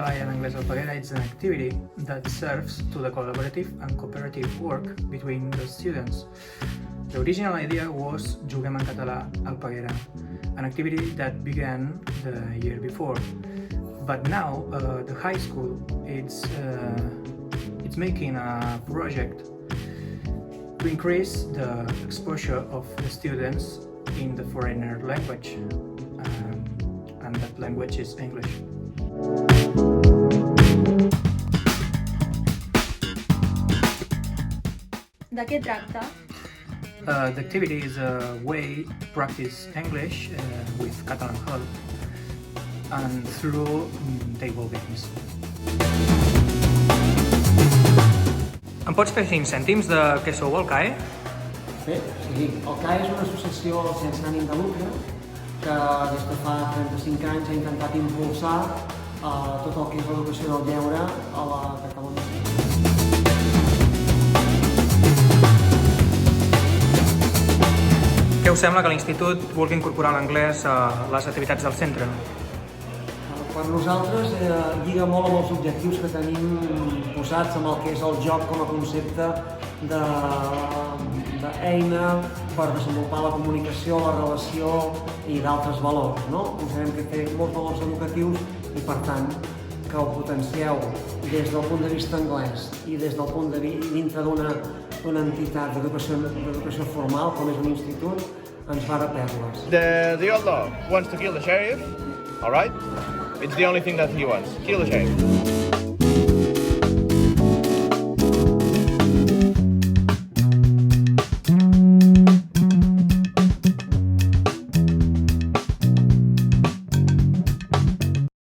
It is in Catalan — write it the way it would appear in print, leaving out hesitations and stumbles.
Espai en anglès Alpaguera is an activity that serves to the collaborative and cooperative work between the students. The original idea was Juguem en Català Alpaguera, an activity that began the year before. But now the high school it's making a project to increase the exposure of the students in the foreigner language, and that language is English. De què tracta? The activity is a way to practice English with Catalan help and through table games. Em pots fer 5 cèntims de què sou el CAE? Bé, sí, el CAE és una associació sense ànim de lucre que des de fa 35 anys ha intentat impulsar tot el que és l'educació del lleure a la Catalunya. Què us sembla que l'Institut vulgui incorporar l'anglès a les activitats del centre? Per nosaltres lliga molt amb els objectius que tenim posats amb el que és el joc com a concepte d'eina per desenvolupar la comunicació, la relació i d'altres valors. Considerem que té molts valors educatius i, per tant, que ho potencieu des del punt de vista anglès i des del punt de vista dintre d'una entitat d'educació formal com és un institut, ens va de perles. The old law wants to kill the sheriff, all right? It's the only thing that he wants, kill the sheriff.